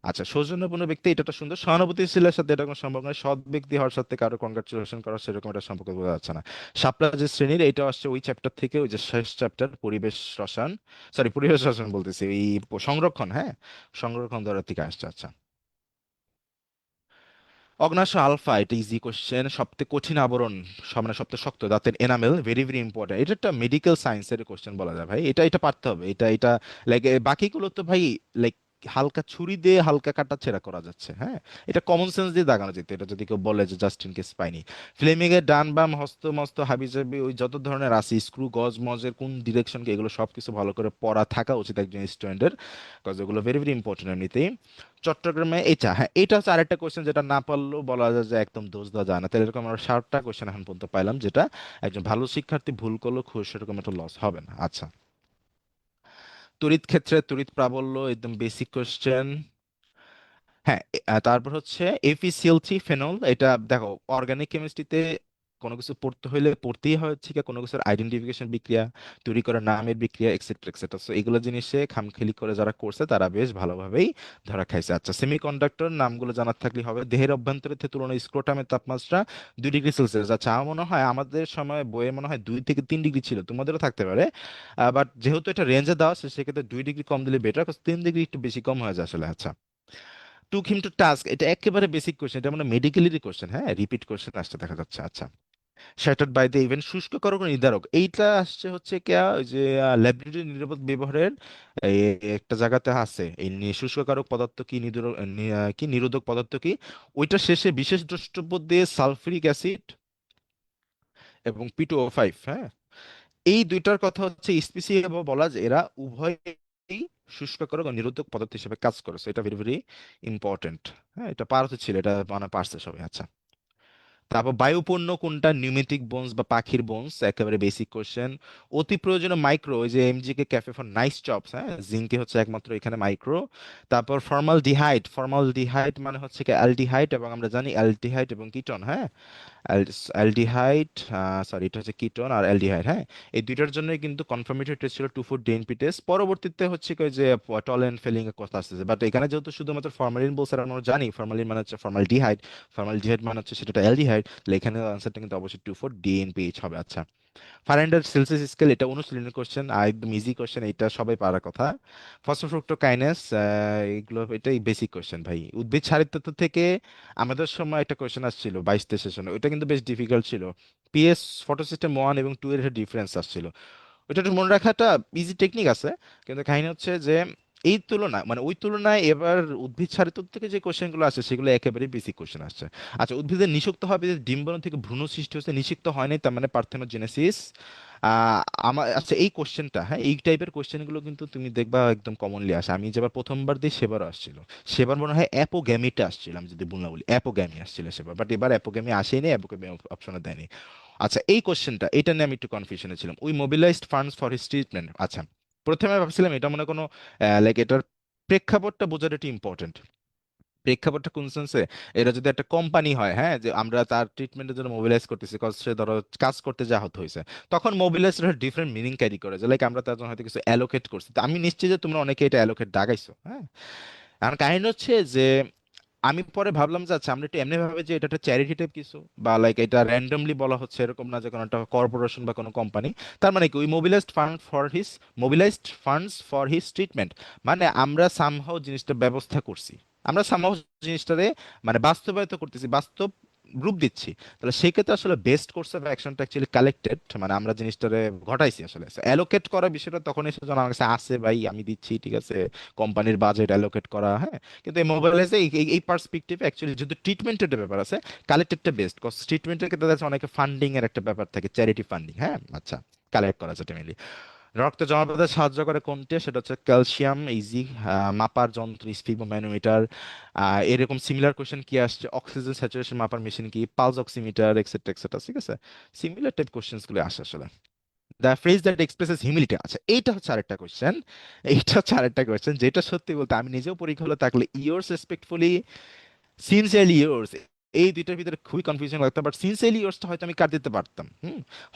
আচ্ছা, সৌজন্যপূর্ণ ব্যক্তি, এটা তো সুন্দর। সহানুভূতিশীলের সাথে এটা কোনো সম্পর্ক নয়। সৎ ব্যক্তি হওয়ার সাথে কারো কনগ্রাচুলেশন করা সেরকম একটা সম্পর্ক বোঝা যাচ্ছে না। শাপলা যে শ্রেণীর, এটা আসছে ওই চ্যাপ্টার থেকে, ওই যে শেষ চ্যাপ্টার, পরিবেশ রসায়ন, সরি পরিবেশ রসায়ন বলতেছি, এই সংরক্ষণ, হ্যাঁ, সংরক্ষণ ধরার থেকে আসছে। আচ্ছা, অগ্নাশয় আলফা, এটা ইজি কোশ্চেন। সবথেকে কঠিন আবরণ, মানে সবথেকে শক্ত দাঁতের এনামেল, ভেরি ভেরি ইম্পর্টেন্ট। এটা একটা মেডিকেল সায়েন্সের কোশ্চেন বলা যায় ভাই, এটা এটা পারতে হবে, এটা এটা লাইক বাকিগুলো তো ভাই লাইক হালকা ছুরি দিয়ে হালকা কাটা ছেঁড়া করা যাচ্ছে, হ্যাঁ। এটা কমন সেন্স দিয়ে দাগানো যেত, এটা যদি কেউ বলে যে জাস্ট ইন কেস পাইনি। ফ্লেমিং এর ডান বাম হস্ত মস্ত হাবিজাবি ওই যত ধরনের আছে, স্ক্রু গজ মজের কোন ডিরেকশনকে, এগুলো সবকিছু ভালো করে পড়া থাকা উচিত একজন স্টুডেন্টের, কজ এগুলো ভেরি ভেরি ইম্পর্টেন্ট এমনিতেই। চট্টগ্রামে এটা, হ্যাঁ, এটা হচ্ছে আরেকটা কোয়েশ্চেন যেটা না পারলেও বলা যায় যে একদম দোষ দেওয়া যায় না। তাহলে এরকম আমরা 7টা কোয়েশ্চেন এখন পর্যন্ত পাইলাম, যেটা একজন ভালো শিক্ষার্থী ভুল করলেও খুব সেরকম একটা লস হবে না। আচ্ছা, তড়িৎ ক্ষেত্রে তড়িৎ প্রাবল্য, একদম বেসিক কোয়েশ্চেন। হ্যাঁ, তারপর হচ্ছে এফিসিএল থ্রি ফেনল। এটা দেখো, অর্গানিক কেমিস্ট্রিতে কোনো কিছু পড়তে হলে পড়তেই হয় হচ্ছে কি কোনো কিছুর আইডেন্টিফিকেশন বিক্রিয়া, তৈরি করা নামের বিক্রিয়া, এক্সেট্রা এক্সেট্রা। সো এগুলো জিনিসে খামখেলি করে যারা করছে তারা বেশ ভালোভাবেই ধরা খাইছে। আচ্ছা, সেমিকন্ডাক্টর নামগুলো জানার থাকলে হবে। দেহের অভ্যন্তরের তুলনায় স্ক্রোটামের তাপমাত্রা 2 ডিগ্রি সেলসিয়াস। আচ্ছা, আমার মনে হয় আমাদের সময় বইয়ে মনে হয় 2 থেকে 3 ডিগ্রি ছিল, তোমাদেরও থাকতে পারে। বাট যেহেতু এটা রেঞ্জে দেওয়া আছে সেক্ষেত্রে 2 ডিগ্রি কম দিলে বেটার, 3 ডিগ্রি একটু বেশি কম হয়ে যায় আসলে। আচ্ছা, টুক হিম টু টাস্ক, এটা একেবারে বেসিক কোশ্চেন, এটা মানে মেডিকেলেরই কোশ্চেন, হ্যাঁ, রিপিট কোশ্চেন আসতে দেখা যাচ্ছে। আচ্ছা, শ্যাটার্ড বাই দ্য ইভেন্ট, শুষ্ককরক ও নির্ধারক, এইটা আসছে হচ্ছে কি ওই যে ল্যাবরেটরি নিরাপদ ব্যবহারের এই একটা জায়গাতে আছে এই শুষ্ককারক পদার্থ কি, কি নিরোধক পদার্থ কি, ওইটা শেষে বিশেষ দ্রষ্টব্য দিয়ে সালফিউরিক অ্যাসিড এবং P2O5। হ্যাঁ, এই দুইটার কথা হচ্ছে স্পেসিফিক বলা যে এরা উভয়ই শুষ্ককরক ও নিরোধক পদার্থ হিসেবে কাজ করে। So এটা ভেরি ভেরি ইম্পর্টেন্ট। হ্যাঁ, এটা পারতে ছিল, এটা মানে পারছে সবাই। আচ্ছা, তারপর বায়ুপূর্ণ কোনটা, নিউমেটিক বোনস বা পাখির বোনস, একেবারে বেসিক কোশ্চেন। অতি প্রয়োজনীয় মাইক্রো, ওই যে MG K cafe for nice chops, হ্যাঁ, জিঙ্কে হচ্ছে একমাত্র এখানে মাইক্রো। তারপর ফর্মালডিহাইড, ফর্মালডিহাইড মানে হচ্ছে কি অ্যালডিহাইড, এবং আমরা জানি অ্যালডিহাইড এবং কিটোন। হ্যাঁ, অ্যালডিহাইড, সরি এটা হচ্ছে কিটোন আর অ্যালডিহাইড। হ্যাঁ, এই দুইটার জন্যই কিন্তু কনফার্মেটরি টেস্ট ছিল 2 ফুট ডিএনপি টেস্ট। পরবর্তীতে হচ্ছে কি ওই যে টলেন ফেলিং এর কথা আসতেছে, বাট এখানে যেহেতু শুধুমাত্র ফর্মালিন বলছে আর আমরা জানি ফর্মালিন মানে হচ্ছে ফর্মালডিহাইড, ফর্মালডিহাইড মানে হচ্ছে সেটা অ্যালডিহাইড, এখানে আনসারটা কিন্তু অবশ্যই 2 ফুট ডিএনপিএইচ হবে। আচ্ছা, ফারেনহাইট সেলসিয়াস স্কেল, এটা অনুশীলনের কোশ্চেন, একদম ইজি কোশ্চেন, এটা সবাই পারার কথা। ফসফরুক্টোকাইনেস, এগুলো এটাই বেসিক কোশ্চেন ভাই। উদ্ভিদ সারিতত্ত্ব থেকে আমাদের সময় একটা কোশ্চেন আসছিল 22 সেশনে, ওইটা কিন্তু বেশ ডিফিকাল্ট ছিল। পিএস ফটোসিস্টেম 1 এবং 2 এর ডিফারেন্স আসছিল, ওইটা একটু মনে রাখাটা ইজি টেকনিক আছে। কিন্তু কাহিনী হচ্ছে যে এই তুলনা মানে ওই তুলনায় এবার উদ্ভিদ সারিতত্ত্ব থেকে যে কোশ্চেনগুলো আসছে সেগুলো একেবারে বেসিক কোশ্চেন আসছে। আচ্ছা, উদ্ভিদের নিষিক্ত হবে যে ডিম্বাণু থেকে ভ্রূণ সৃষ্টি হচ্ছে, নিষিক্ত হয় নাই তার মানে পার্থেনোজেনেসিস। আমার আচ্ছা এই কোশ্চেনটা, হ্যাঁ, এই টাইপের কোশ্চেনগুলো কিন্তু তুমি দেখবা একদম কমনলি আসে। আমি যেবার প্রথমবার দিই সেবারও আসছিল, সেবার মনে হয় অ্যাপোগ্যামিটা আসছিল, আমি যদি ভুল না বলি অ্যাপোগ্যামি আসছিল সেবার, বাট এবার অ্যাপোগ্যামি আসেনি, অ্যাপোগ্যামি অপশনে দেয়নি। আচ্ছা, এই কোশ্চেনটা এটা নিয়ে আমি একটু কনফিউশনে ছিলাম, we mobilised funds for his treatment. আচ্ছা, প্রথমে ভাবছিলাম এটা মনে কোনো লাইক এটার প্রেক্ষাপটটা বোঝাটা একটু ইম্পর্টেন্ট। প্রেক্ষাপটটা কোন সেন্সে, এটা যদি একটা কোম্পানি হয়, হ্যাঁ, যে আমরা তার ট্রিটমেন্টের জন্য মোবিলাইজ করতেছি কজ সে ধরো কাজ করতে যা হতে হয়েছে, তখন মোবিলাইজ ডিফারেন্ট মিনিং ক্যারি করে, যে লাইক আমরা তার জন্য হয়তো কিছু অ্যালোকেট করছি। তো আমি নিশ্চিত যে তোমরা অনেকে এটা অ্যালোকেট দাগাইছো। হ্যাঁ, আর কাহিনী হচ্ছে যে আমি পরে ভাবলাম যে আচ্ছা আমরা একটু এমনি ভাবে যে এটা একটা চ্যারিটি টাইপ কিছু, বা লাইক এটা র্যান্ডমলি বলা হচ্ছে এরকম না যে কোনো একটা কর্পোরেশন বা কোনো কোম্পানি। তার মানে কি we mobilised funds for his treatment, মানে আমরা সামহাও জিনিসটা ব্যবস্থা করছি, আমরা সামহাও জিনিসটারে মানে বাস্তবায়িত করতেছি, বাস্তব রূপ দিচ্ছি। তাহলে সেক্ষেত্রে আসলে বেস্ট কোর্স অফ অ্যাকশনটা অ্যাকচুয়ালি কালেক্টেড, মানে আমরা জিনিসটারে ঘটাইছি আসলে। অ্যালোকেট করার বিষয়টা তখন এসে যখন আমার কাছে আসে ভাই আমি দিচ্ছি ঠিক আছে, কোম্পানির বাজেট অ্যালোকেট করা, হ্যাঁ। কিন্তু এই মোবাইলাইজে এই পার্সপেক্টিভে অ্যাকচুয়ালি যেহেতু ট্রিটমেন্টের একটা ব্যাপার আছে, কালেক্টেডটা বেস্ট, কজ ট্রিটমেন্টের ক্ষেত্রে দেখা যাচ্ছে অনেকে ফান্ডিং এর একটা ব্যাপার থাকে, চ্যারিটি ফান্ডিং। হ্যাঁ, আচ্ছা, কালেক্ট করা যাচ্ছে মেনলি। রক্ত জমাট সাহায্য করে কোনটি, সেটা হচ্ছে ক্যালসিয়াম ইজি। মাপার যন্ত্র স্পিগোম্যানোমিটার। এরকম সিমিলার কোশ্চেন কি আসছে, অক্সিজেন স্যাচুরেশন মাপার মেশিন কি, পালস অক্সিমিটার এক্সেট্রা এক্সেট্রা, ঠিক আছে। সিমিলার টাইপ কোশ্চেন্স গুলো আসে আসলে। The phrase that expresses humility, আচ্ছা এইটা হচ্ছে আরেকটা কোশ্চেন, এইটা হচ্ছে আরেকটা কোশ্চেন যেটা সত্যি বলতে আমি নিজেও পরীক্ষা হলে থাকলে ইয়োর্স রেসপেক্টফুলি, সিনসিয়ারলি ইয়োর্স, এই দুইটার ভিতরে খুবই কনফিউশন লাগতো, বাট সিনসিয়ারলি ইয়োর্সটা হয়তো আমি কাট দিতে পারতাম।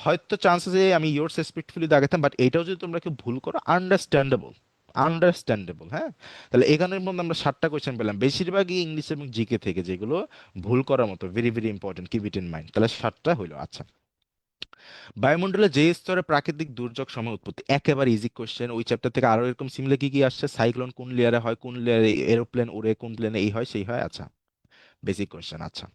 হয়তো চান্সেস আমি ইয়োর্স রেসপেক্টফুলি দাগাতাম, বাট এটাও যদি তোমরা কেউ ভুল করো আন্ডারস্ট্যান্ডেবল, আন্ডারস্ট্যান্ডেবল। হ্যাঁ, তাহলে এখানের মধ্যে আমরা 7টা কোয়েশ্চেন পেলাম, বেশিরভাগই ইংলিশ এবং জিকে থেকে, যেগুলো ভুল করার মতো, very very important, keep it in mind. তাহলে 7টা হইলো। আচ্ছা, বায়ুমণ্ডলে যে স্তরে প্রাকৃতিক দুর্যোগ সময় উৎপত্তি, একেবারে ইজি কোশ্চেন, ওই চ্যাপ্টার থেকে আরো এরকম সিমিলার কি কি আসছে, সাইক্লোন কোন লেয়ারে হয়, কোন লেয়ারে এরোপ্লেন উড়ে, কোন প্লেনে এই হয় সেই হয়। আচ্ছা, বেসিক কোশ্চেন। আচ্ছা,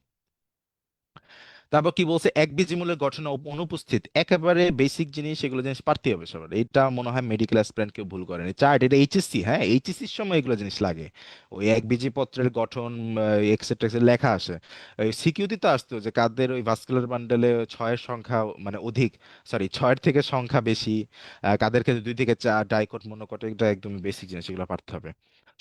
তারপর কি বলছে, এক বীজ মূলের গঠন অনুপস্থিত, একেবারে বেসিক জিনিস, এগুলো জিনিস পারতে হবে সবার, এটা মনে হয় মেডিকেল অ্যাসপিরেন্ট কেউ ভুল করেনি। চার্ট, এটা এইচএসসি, হ্যাঁ, এইচএসসির সময় এগুলো জিনিস লাগে, ওই এক বীজি পত্রের গঠন এক্সেট্রা এক্সেট্রা লেখা আসে। ওই সিকিউতে তো আসতো যে কাদের ওই ভাস্কুলার বান্ডেলে 6-এর সংখ্যা মানে অধিক, সরি 6-এর থেকে সংখ্যা বেশি, কাদের ক্ষেত্রে 2 থেকে 4, ডাইকট মনোকট, এটা একদম বেসিক জিনিস, এগুলো পারতে হবে।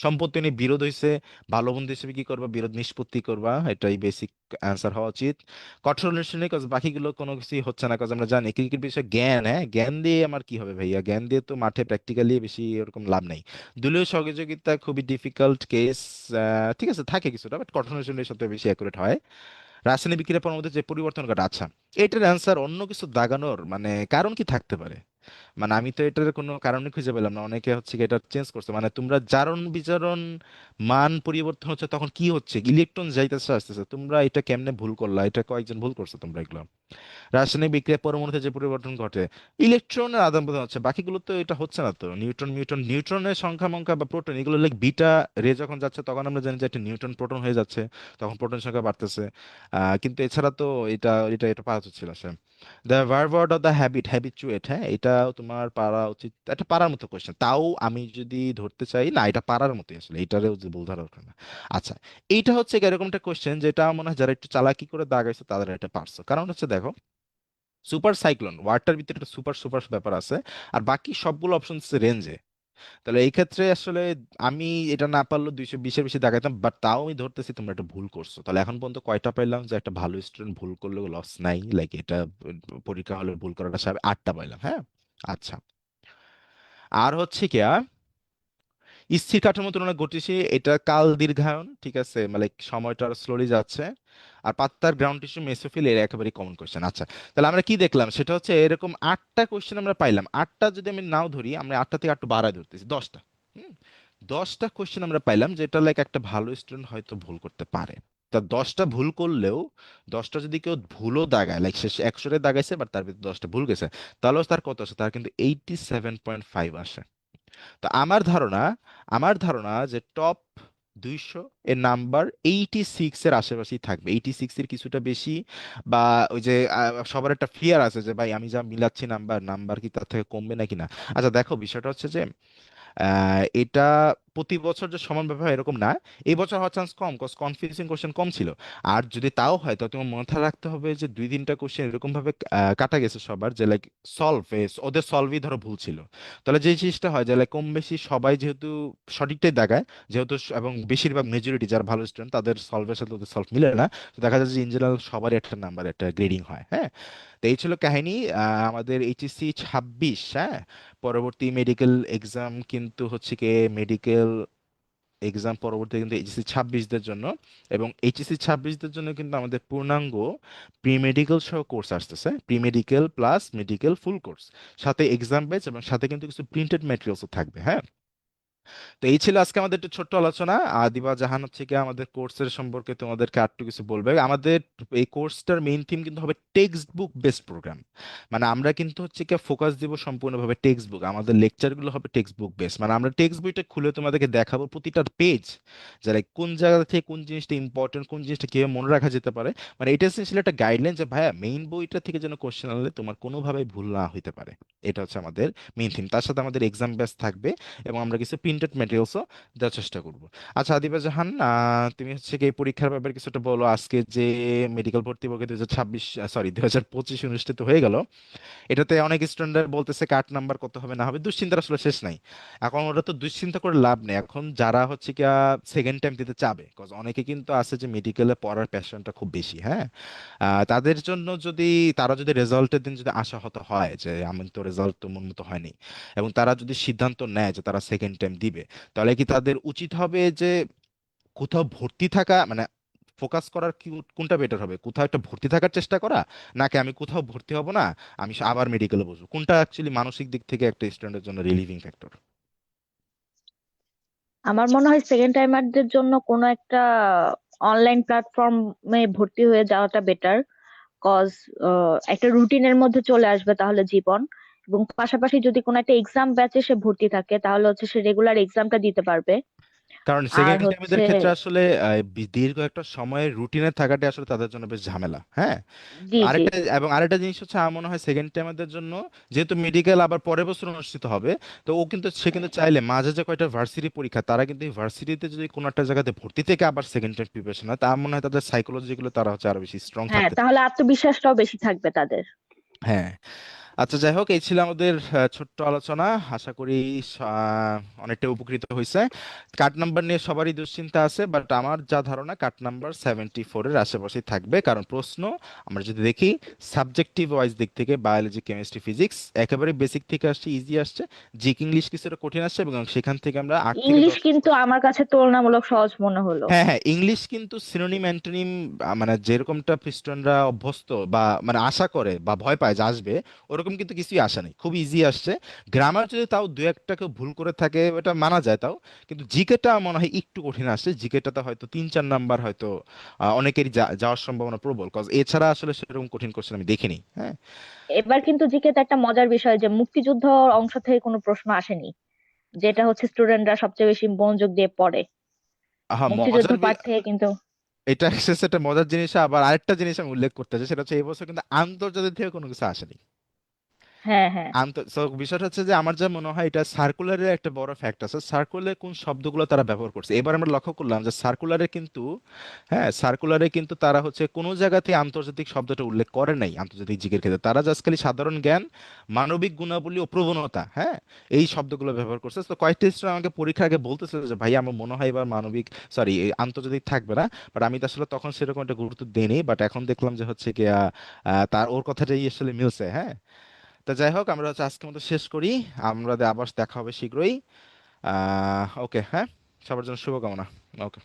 সম্পত্তি নিয়ে বিরোধ হয়েছে, ভালো বন্ধু হিসেবে কি করবা, বিরোধ নিষ্পত্তি করবা, এটাই বেসিক অ্যান্সার হওয়া উচিত। কঠোর অনুশীলনী, কজ বাকিগুলো কোনো কিছুই হচ্ছে না, কজ আমরা জানি ক্রিকেট বিষয়ে জ্ঞান, হ্যাঁ জ্ঞান দিয়ে আমার কি হবে ভাইয়া, জ্ঞান দিয়ে তো মাঠে প্র্যাকটিক্যালি বেশি ওরকম লাভ নাই। দলীয় সহযোগিতা খুবই ডিফিকাল্ট কেস, ঠিক আছে থাকে কিছুটা, বাট কঠোর অনুশীলনের সাথে বেশি অ্যাকুরেট হয়। রাসায়নিক বিক্রিয়া পরবর্তী যে পরিবর্তন ঘটে, আচ্ছা এটার অ্যান্সার অন্য কিছু দাগানোর মানে কারণ কি থাকতে পারে? মানে আমি তো এটার কোনো কারণই খুঁজে পেলাম না, অনেকে হচ্ছে কি এটা চেঞ্জ করছে, মানে তোমরা জারণ বিজারণ মান পরিবর্তন হচ্ছে তখন কি হচ্ছে, ইলেকট্রন যাইতেছে আসতেছে, তোমরা এটা কেমনে ভুল করলা, এটা কয়েকজন ভুল করছো তোমরা এগুলো। রাসায়নিক বিক্রিয়া পরমাণুতে যে পরিবর্তন ঘটে, ইলেকট্রনের আদান প্রদান হচ্ছে, বাকিগুলো তো এটা হচ্ছে না তো, নিউট্রন মিউট্রন, নিউট্রনের সংখ্যা মঙ্খ্যা বা প্রোটন এগুলো লাইক বিটা রে যখন যাচ্ছে তখন আমরা জানি যে একটা নিউট্রন প্রোটন হয়ে যাচ্ছে, তখন প্রোটন সংখ্যা বাড়তেছে। কিন্তু এছাড়া তো এটা এটা এটা পারা ছিল সে। The verbed of the habit, habituate, হ্যাঁ এটাও তোমার পারা উচিত, এটা পারার মতো কোশ্চেন, তাও আমি যদি ধরতে চাই না এটা পারার মতোই আসলে, এটারেও যে বলতে দরকার না। আচ্ছা, এইটা হচ্ছে এরকম একটা কোশ্চেন যেটা মনে হয় যারা একটু চালাকি করে দাগাইছে তাদের এটা পারছো, কারণ হচ্ছে দেখো সুপার সাইক্লোন ওয়ার্ডটার ভিতরে একটা সুপার সুপার ব্যাপার আছে, আর বাকি সবগুলো অপশন রেঞ্জে। তাহলে এই ক্ষেত্রে আসলে আমি এটা না পারলেও 220-এর বেশি দাগাইতাম, বাট তাও আমি ধরতেছি তোমরা একটা ভুল করছো। তাহলে এখন পর্যন্ত কয়টা পাইলাম, যে একটা ভালো স্টুডেন্ট ভুল করলেও লস নাই, লাইক এটা পরীক্ষা হলে ভুল করাটা স্বাভাবিক, 8টা পাইলাম, হ্যাঁ। আচ্ছা, আর হচ্ছে কি স্থির কাঠামো তুলনায় গতিশীল, এটা কাল দীর্ঘায়ন, ঠিক আছে, মানে সময়টা স্লোলি যাচ্ছে। আর পাত্তার গ্রাউন্ড টিস্যু মেসোফিল, এর একেবারে কমন কোশ্চেন। আচ্ছা, তাহলে আমরা কি দেখলাম সেটা হচ্ছে এরকম 8টা কোশ্চেন আমরা পাইলাম, 8টা যদি আমি নাও ধরি, আমরা 8টা থেকে একটু বাড়ায় ধরতেছি 10টা। হুম, 10টা কোশ্চেন আমরা পাইলাম যেটা লাইক একটা ভালো স্টুডেন্ট হয়তো ভুল করতে পারে। তা 10টা ভুল করলেও, 10টা যদি কেউ ভুলও দাগায়, লাইক সে 100-তে দাগাইছে বাট তার ভিতরে 10টা ভুল গেছে, তাহলেও তার কত আসে, তার কিন্তু 87.5 আসে। তো আমার ধারণা যে টপ 200 এর নাম্বার 86-এর আশেপাশেই থাকবে, 86-এর কিছুটা বেশি, বা ওই যে সবার একটা ফিয়ার আছে যে ভাই আমি যা মিলাচ্ছি নাম্বার নাম্বার কি তার থেকে কমবে নাকি না। আচ্ছা দেখো বিষয়টা হচ্ছে যে এটা প্রতি বছর যে সমানভাবে হয় এরকম না, এই বছর হওয়ার চান্স কম, কজ কনফিউজিং কোশ্চেন কম ছিল। আর যদি তাও হয় তো তোমার মাথায় রাখতে হবে যে 2-3টা কোশ্চেন এরকম ভাবে কাটা গেছে সবার, যে লাইক সলভ, ওদের সলভই ধরো ভুল ছিল। তাহলে যে জিনিসটা হয় যে like কম বেশি সবাই যেহেতু সঠিকটাই দেখায়, যেহেতু এবং বেশিরভাগ মেজরিটি যারা ভালো স্টুডেন্ট তাদের সলভের সাথে ওদের সলভ মিলে না, তো দেখা যাচ্ছে যে ইন জেনারেল সবারই একটা নাম্বার একটা গ্রেডিং হয়, হ্যাঁ। তো এই ছিল কাহিনী আমাদের এইচএসসি 26, হ্যাঁ। পরবর্তী মেডিকেল এক্সাম কিন্তু হচ্ছে কি, মেডিকেল এক্সাম পরবর্তী কিন্তু এইচএসসি 26-দের জন্য, এবং এইচএসসি 26-দের জন্য কিন্তু আমাদের পূর্ণাঙ্গ প্রি মেডিকেল সহ কোর্স আসতেছে, pre medical plus medical full course, সাথে এক্সাম ব্যাচ এবং সাথে কিন্তু কিছু প্রিন্টেড ম্যাটেরিয়ালসও থাকবে, হ্যাঁ। তো এই ছিল আজকে আমাদের একটু ছোট্ট আলোচনা। দিবা জাহান হচ্ছে কি আমাদের কোর্সের সম্পর্কে তোমাদেরকে আর একটু কিছু বলবে। আমাদের এই কোর্সটার মেইন থিম কিন্তু হবে টেক্সট বুক বেসড প্রোগ্রাম, মানে আমরা কিন্তু হচ্ছে কি ফোকাস দিব সম্পূর্ণভাবে টেক্সট বুক, আমাদের লেকচারগুলো হবে টেক্সট বুক বেস, মানে আমরা টেক্সট বইটা খুলে তোমাদেরকে দেখাবো প্রতিটা পেজ, যারা কোন জায়গা থেকে কোন জিনিসটা ইম্পর্টেন্ট, কোন জিনিসটা কিভাবে মনে রাখা যেতে পারে, মানে এটা এসেন্সিয়ালি একটা গাইডলাইন যে ভাইয়া মেইন বইটা থেকে যেন কোশ্চেন আনলে তোমার কোনোভাবে ভুল না হইতে পারে। এটা হচ্ছে আমাদের মেইন থিম, তার সাথে আমাদের এক্সাম বেস থাকবে এবং আমরা কিছু প্রিন্টেড ম্যাটেরিয়ালসও দেওয়ার চেষ্টা করব। আচ্ছা আদিবা জাহান, তুমি হচ্ছে কি এই পরীক্ষার ব্যাপারে কিছুটা বলো, আজকে যে মেডিকেল ভর্তি পরীক্ষা 2026, সরি 2025 অনুষ্ঠিত হয়ে গেল, এটাতে অনেক স্টুডেন্ট বলতেছে কাট নাম্বার কত হবে না হবে, দুশ্চিন্তার আসলে শেষ নাই। এখন ওটা তো দুশ্চিন্তা করে লাভ নেই, এখন যারা হচ্ছে কি সেকেন্ড টাইম দিতে চাবে, কজ অনেকে কিন্তু আছে যে মেডিকেলে পড়ার প্যাশনটা খুব বেশি, হ্যাঁ। তাদের জন্য যদি, তারা যদি রেজাল্টের দিন যদি আশাহত হয় যে আমি তো রেজাল্ট তো মন মতো হয়নি, এবং তারা যদি সিদ্ধান্ত নেয় যে তারা সেকেন্ড টাইম দিবে, তাহলে কি তাদের উচিত হবে যে কোথাও ভর্তি থাকা, মানে ফোকাস করার কি কোনটা বেটার হবে, কোথাও একটা ভর্তি থাকার চেষ্টা করা, নাকি আমি কোথাও ভর্তি হব না, আমি আবার মেডিকেলে বসবো, কোনটা অ্যাকচুয়ালি মানসিক দিক থেকে একটা স্টুডেন্টের জন্য রিলিভিং ফ্যাক্টর? আমার মনে হয় সেকেন্ড টাইমারদের জন্য কোনো একটা অনলাইন প্ল্যাটফর্মে ভর্তি হয়ে যাওয়াটা বেটার। কজ একটা রুটিনের মধ্যে চলে আসবে তাহলে জীবন, এবং পাশাপাশি যদি কোনো একটা এক্সাম ব্যাচে সে ভর্তি থাকে তাহলে হচ্ছে সে রেগুলার এক্সামটা দিতে পারবে। কারণ আর সেকেন্ড টাইমদের হচ্ছে ক্ষেত্রে আসলে দীর্ঘ একটা সময়ের রুটিনে থাকাটা আসলে তাদের জন্য বেশ ঝামেলা, হ্যাঁ। জি জি। আরেকটা জিনিস হচ্ছে আমার মনে হয় সেকেন্ড টাইমদের জন্য, যেহেতু মেডিকেল আবার পরের বছর অনুষ্ঠিত হবে, তো সে কিন্তু চাইলে মাঝে যে কয়টা ভার্সিটি পরীক্ষা, তারা কিন্তু এই ভার্সিটিতে যদি কোনো একটা জায়গাতে ভর্তি থেকে আবার সেকেন্ড টাইম প্রিপারেশন হয়, তা আমার মনে হয় তাদের সাইকোলজিগুলো তারা হচ্ছে আরো বেশি স্ট্রং হ্যাঁ, থাকতে পারে। তাহলে আত্মবিশ্বাসটাও বেশি থাকবে তাদের। হ্যাঁ। আচ্ছা, যাই হোক, এই ছিল আমাদের ছোট্ট আলোচনা। আশা করি অনেকটা উপকৃত হয়েছে। কার্ড নাম্বার নিয়ে সবারই দুশ্চিন্তা আছে, বাট আমার যা ধারণা কার্ড নাম্বার 74-এর আশেপাশেই থাকবে, কারণ প্রশ্ন আমরা যদি দেখি সাবজেক্টিভ ওয়াইজ দিক থেকে বায়োলজি, কেমিস্ট্রি, ফিজিক্স একেবারে বেসিক থেকে আসছে, ইজি আসছে। জিকে ইংলিশ কিছুটা কঠিন আসছে, এবং সেখান থেকে আমরা 8 থেকে ইংলিশ 10 কিন্তু আমার কাছে তুলনামূলক সহজ মনে হলো। হ্যাঁ হ্যাঁ, ইংলিশ কিন্তু সিনোনিম অ্যান্টোনিম মানে যেরকমটা খ্রিস্টানরা অভ্যস্ত বা মানে আশা করে বা ভয় পায় যে আসবে, ওরকম কিন্তু কিছুই আসে নাই, খুব ইজি আসছে। গ্রামার যদি তাও দু একটা কেউ ভুল করে থাকে ওটা মানা যায় তাও, কিন্তু জিকেটা মনে হয় একটু কঠিন আসছে। জিকেটাতে হয়তো 3-4 নাম্বার হয়তো অনেকেরই যাওয়ার সম্ভাবনা প্রবল, কজ এছাড়া আসলে সেরকম কঠিন কোশ্চেন আমি দেখিনি। হ্যাঁ। এবার কিন্তু জিকেতে একটা মজার বিষয় যে মুক্তিযুদ্ধ অংশ থেকে কোনো প্রশ্ন আসেনি, যেটা হচ্ছে স্টুডেন্টরা সবচেয়ে বেশি মনোযোগ দিয়ে পড়ে। হ্যাঁ, মুক্তিযুদ্ধ পাঠ থেকে কিন্তু এটা হচ্ছে একটা মজার জিনিস। আবার আরেকটা জিনিস আমি উল্লেখ করতে চাই, সেটা হচ্ছে এই বছর কিন্তু আন্তর্জাতিক থেকে কোনো কিছু আসেনি। হ্যাঁ হ্যাঁ। সো বিষয়টা হচ্ছে যে আমার যা মনে হয় এটা সার্কুলারের একটা বড় ফ্যাক্ট আছে। সার্কুলারে কোন শব্দগুলো তারা ব্যবহার করছে, এবার আমরা লক্ষ্য করলাম যে সার্কুলারে কিন্তু, হ্যাঁ, সার্কুলারে কিন্তু তারা হচ্ছে কোনো জায়গাতে আন্তর্জাতিক শব্দটা উল্লেখ করে নাই। আন্তর্জাতিক দিকের ক্ষেত্রে তারা জাস্ট খালি সাধারণ জ্ঞান, মানবিক গুণাবলী ও প্রবণতা, হ্যাঁ, এই শব্দগুলো ব্যবহার করছে। তো কয়েকটা স্টুডেন্ট আমাকে পরীক্ষার আগে বলতেছিল যে ভাই আমার মনে হয় এবার মানবিক, সরি, আন্তর্জাতিক থাকবে না। বাট আমি তো আসলে তখন সেরকম একটা গুরুত্ব দেইনি, বাট এখন দেখলাম যে হচ্ছে কি তার ওর কথাটাই আসলে মিলছে। হ্যাঁ। তা যাই হোক, আমরা হচ্ছে আজকের মতো শেষ করি। আবার দেখা হবে শীঘ্রই। ওকে, হ্যাঁ, সবার জন্য শুভকামনা। ওকে।